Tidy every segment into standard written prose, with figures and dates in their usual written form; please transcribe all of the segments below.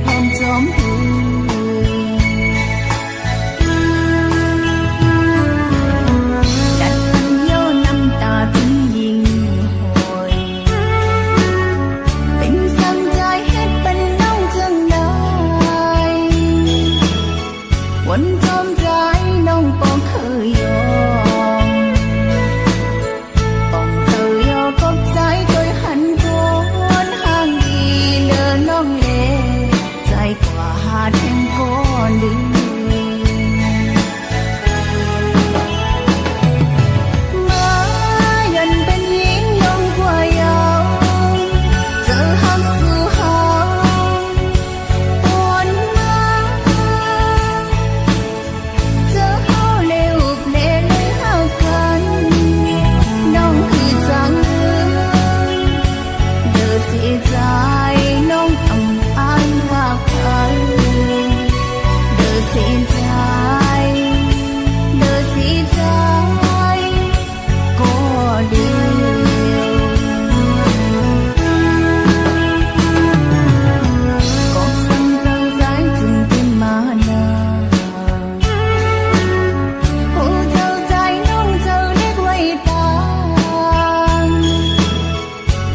พร้อมจอมหูดัดพันเย้าน้ำตาถึงยิ่งหอยเป็นสั่งใจเฮ็ดเป็นน้องจังได้วันจอมใจน้องปองเคยยอมปองเธอยอกับใจเคยหันก้นห่างดีเดินน้องเลใจกว่าหาแทงก้อนดึงมายันเป็นหญิงยงกว่าเยาเจอหักสู่เฮาปนมาเจอเฮาเลวเพลเลยเฮากันน้องคือจังเด้อเสียใจน้องอำอ้ายว่าใครเด้อเสียใจเด้อเสียใจก็ดีก็สั่งเจ้าใจจึงเป็นมานาโอ้เจ้าใจน้องเจ้าเล็กไว้ตาง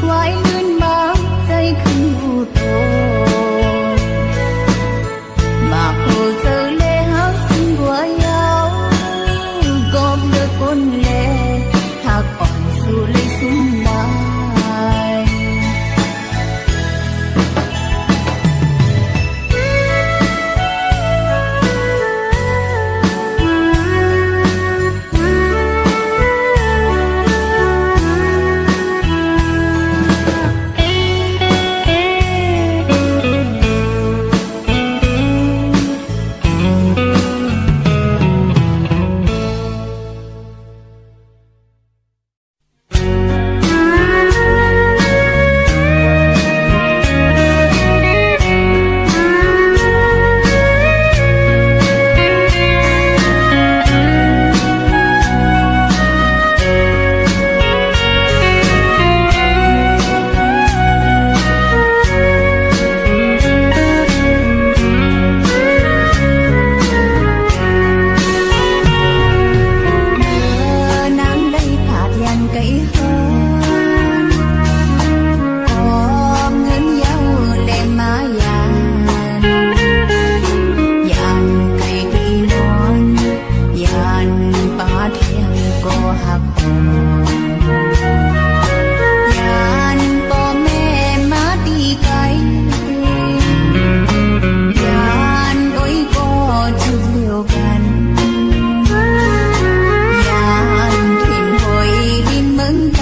ไว้ลื่นบางใจขึ้นหูโตมากโอ้เจ้าเล่หาสิ่งหัวยาวกบเดือก้นเล่หากอ่อนสู่เลยสุ่มลาย ใจ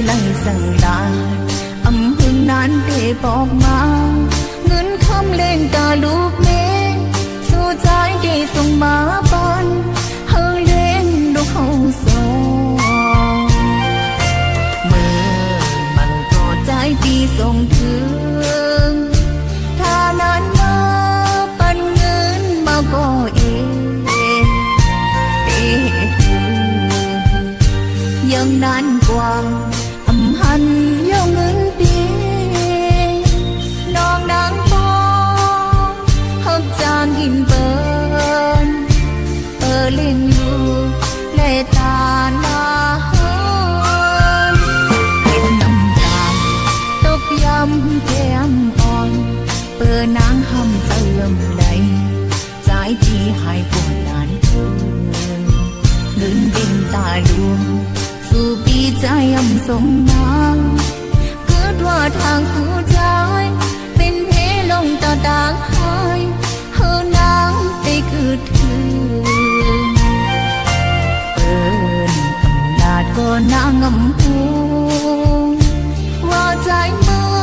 ไล่สั่งลาอำพึงนั้นเทบอกมาเงินคำเล่นตาลูกเมฆสู่ใจได้ส่งมาปันเฮาเล่นลูกเฮาสองเมื่อมันก็ใจปีส่งถึงถ้านานมาปันเงินมาก็เองยังนานกว่าอำหันยองเงินปีน้องนางปองหักจางกินเปิ้นเล่นอยู่แลตาลาเฮินเห็นน้ำตาตกย้ำแก้มอ่อนนางหำเติมไหลใจที่หายปวดนานเกินเงินดิ่งตาดวงสู่ปีใจอำสมนางเกิดว่าทางสู่ใจเป็นเพลงต่อต่างหายเฮานางไปคือถึงเปิ้นอำนาจก็นางอำหูว่าใจเมื่อ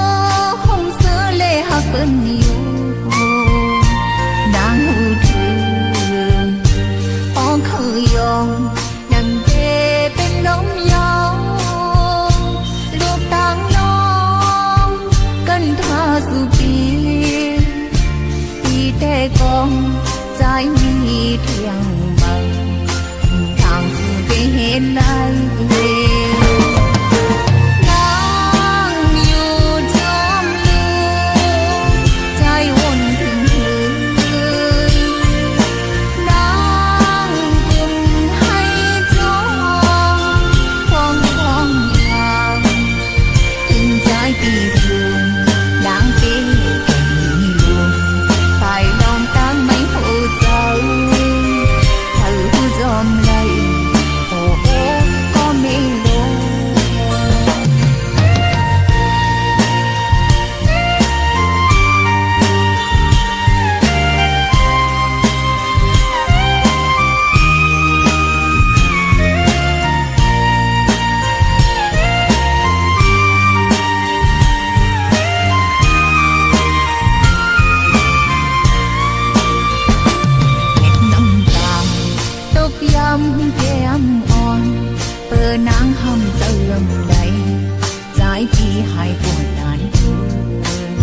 ห้องเสือเล่หักเปิ้นอยู่นางหูถึงปองเคยยอมนังเทเป็นลมยาวลูกต่างน้องกันท่าสู่ปีแต่กองใจมีเที่ยงบังทางสู่ไปเห็นได้นั่งอยู่จอมลืมใจวนถึงนั่งกุมให้จองความยามถึงใจปีสูงดังเก๋phải lòng tan mấy hộ dấu thử dòm lầy ồ có mê lôย้ำแก้มอ่อนนางหำเติมใดใจที่หายปวดนานเกิน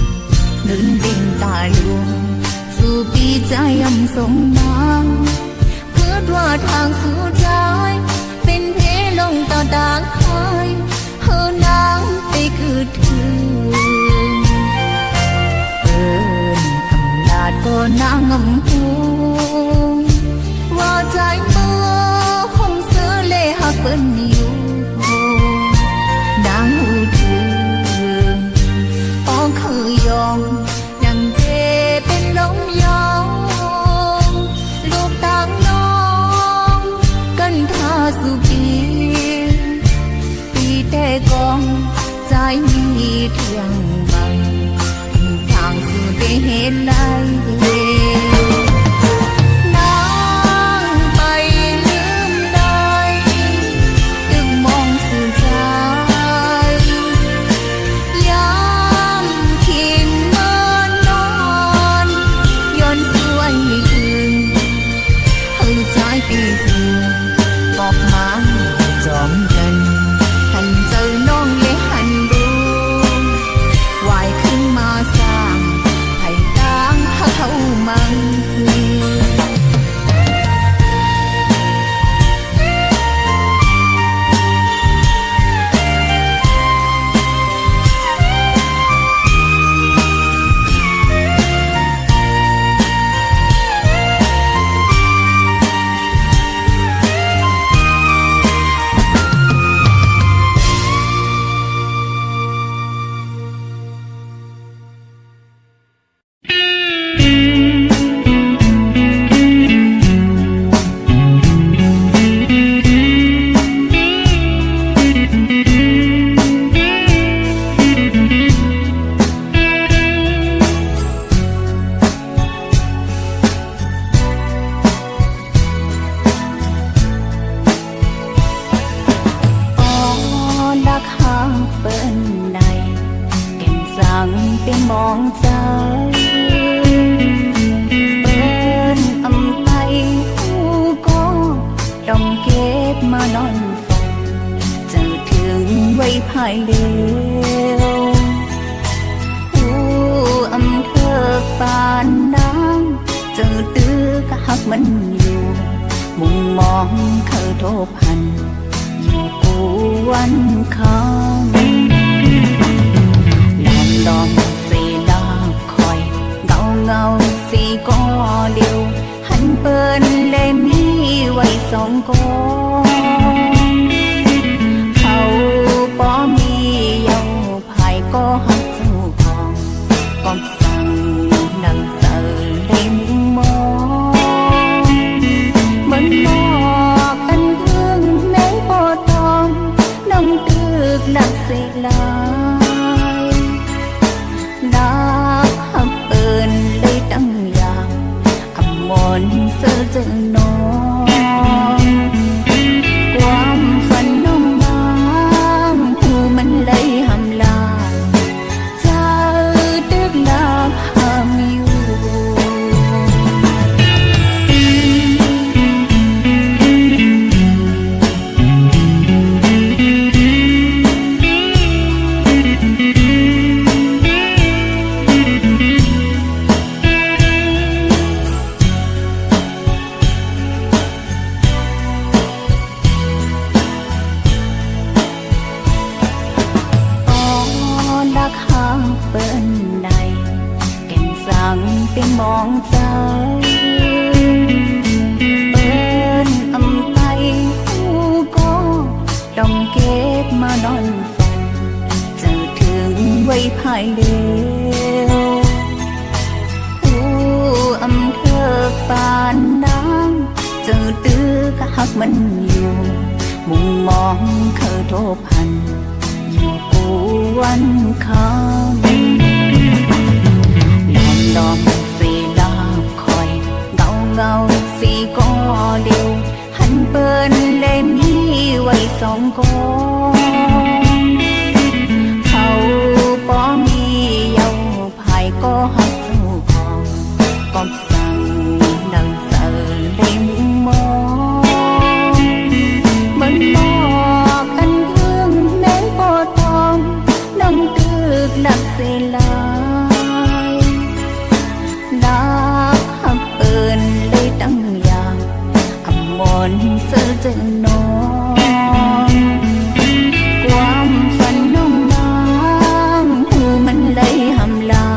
เงินดิ่งตาลวงสู่ปีใจอำสมนางเกิดว่าทางสู่ใจเป็นเพลงต่อต่างหายเฮานางไปคือถึงอำนาจก็นางอำหูว่าใจเมื่อห้องเสือเล่หักเปิ้นอยู่นางหูถึงปองเคยยอมนังเทเป็นลมยาวลูกต่างน้องกันท่าสู่ปีแต่กองใจมีเที่ยงบังทางสู่ไปเห็นได้บอกมาจอมกันหันเจอน้องเลยหันดูวายขึ้นมาสร้างให้ต่าง ใจเปิ้นอำไปหูก็ต้องเก็บมานอนฟังเจอถึงไว้ภายเร็วหูอำเภอปานน้ำเจอตื้อกะหักมันอยู่มุงมองเคยโทบพันอยู่กูวันคำลองสีดาคอยเงาสีก็เดียวหันเปิ้นเลยมีไว้สองกองเขาป้อมีเยาภายก็หักเจ้าของก็สั่งนังเสิร์ได้มุงมองเหมือนมอกอันพึ่งแมงปอตอมน้องตึกหลักเสกลานักหักเปิ้นเลยตั้งอย่างอำมนเสือเจอน้องความฝันน้องบางหูมันเลยหำลาใจตึกนับหามอยู่เป็นมองใจเปิ้นอำไปหูก็ต้องเก็บมานอนฟังเจอถึงไว้ภายเร็วหูอำเภอปานน้ำเจอตื้อกะหักมันอยู่มุงมองเคยโทบพันอยู่กูวันคำลองสีดาคอยเงาสีก็เดียวหันเปิ้นเลยมีไว้สองกองเขาป้อมีเยาภายก็หักเจ้าของก็สั่งนังเสิร์ได้มุงมองเหมือนมอกอันพึ่งแมงปอตอมน้องตึกหลักเสลานักหักเปิ้นเลยตั้งอย่างอำมนเสือเจอน้องความฝันน้องบางหูมันเลยหำลา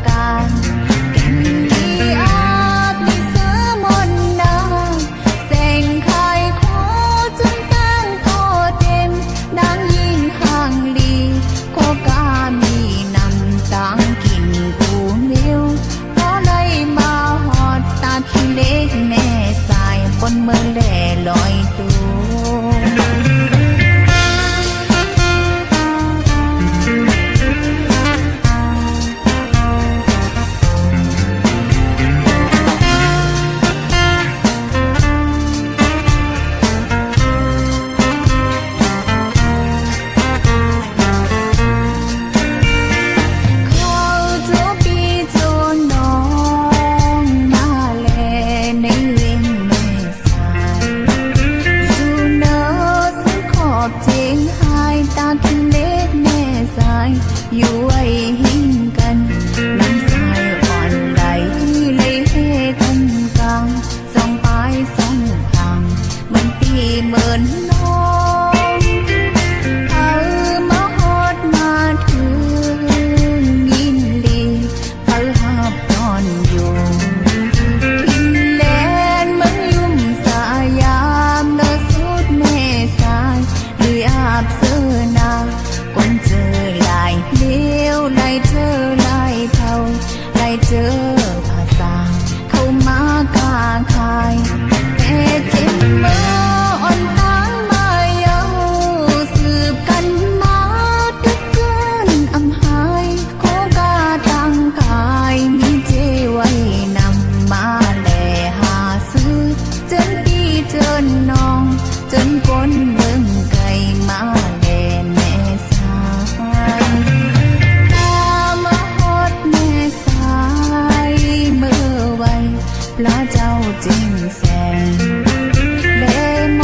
กันกินดีอาบมีเสือมนนาแสงไข่ขอจนตั้งโตเต็มดังยิ่งห่างลีโคกามีนำตังกินกูนิ้วเพราะเลยมาหอดตาขี้เล็กแม่สายบนเมืองแหล่ลอยตัวอยู่ไว้หิ้งกันน้ำสายอ่อนไหลเลยเฮกันกลางสองปลายสองทางเหมือนปีเหมือนน้องเอามาฮอดมาถึงยินดีเอาหับนอนอยู่ทินแลนเหมือนยุ่มสายามเลิศสุดแม่สายหรืออาบเสื้อนาคนเจอลายเลี้ยวไล่เจอไล่เท่าไล่เจอภาษาเข้ามากาคายแต่เจ็บมืออ่อนตั้งมาเยาสืบกันมาตึกเกินอำหายโคกาตั้งกายมีเจไว้นำมาแลหาซื้อจนปีเจนน้องจนคนเมืองไกลมาแลแม่สายตามาฮอดแม่สายเมื่อไว้พระเจ้าจริงแสงเลม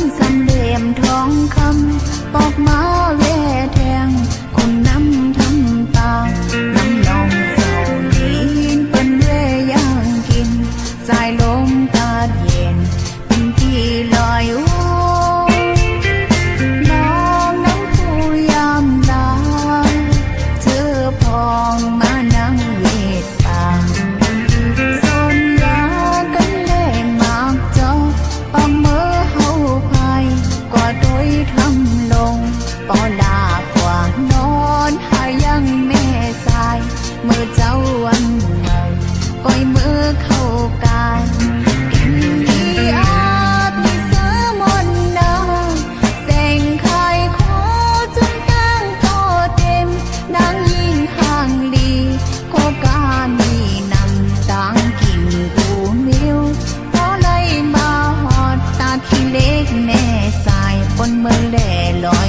นสำเหลี่ยมทองคำปอกมาแว่แทงคนน้ำทำตาน้ำนองเศร้านีนเป็นเวย่างกินสายลมตาเย็นเป็นที่ลอยน้องน้ำผู้ยามลาเจอพองมานั่งเวทป่าสนยากันเล่มากจอปองเมื่อเฮาพายกว่าโดยทำลงปอลากว่านอนหายังแม่สายเมื่อเจ้าวันเมาก้อยมือเข้ากันกินดีอาบมีเสือมนนาแสงไข่ขอจนตั้งโตเต็มดังยิ่งห่างลีโคกามีนำตังกินกูนิ้วเพราะเลยมาหอดตาขี้เล็กแม่สายบนเมืองแหล่ลอย